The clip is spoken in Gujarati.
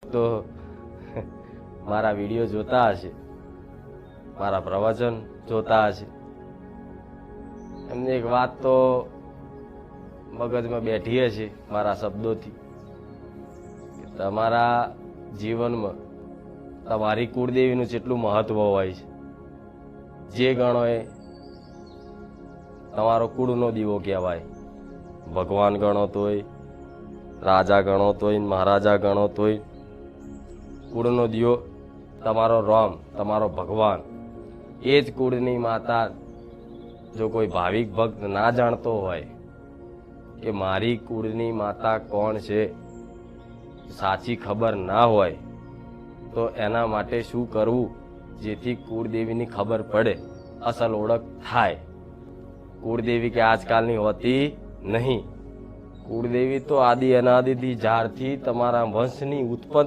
તો મારા વિડીયો જોતા હશે, મારા પ્રવચન જોતા હશે, એમને એક વાત તો મગજમાં બેઠી હશે મારા શબ્દોથી કે તમારા જીવનમાં તમારી કુળદેવીનું જેટલું મહત્વ હોય છે, જે ગણો એ તમારો કુળનો દીવો કહેવાય. ભગવાન ગણો તોય, રાજા ગણો તોય, મહારાજા ગણો તોય, કુળનો દીવો તમારો રામ, તમારો ભગવાન, એ જ કુળની માતા. જો કોઈ ભાવિક ભક્ત ના જાણતો હોય કે મારી કુળની માતા કોણ છે, સાચી ખબર ના હોય, તો એના માટે શું કરવું જેથી કુળદેવીની ખબર પડે, અસલ ઓળખ થાય. કુળદેવી કે આજકાલની હોતી નહીં. કુળદેવી તો આદિ અનાદિથી જ્યારથી તમારા વંશની ઉત્પત્તિ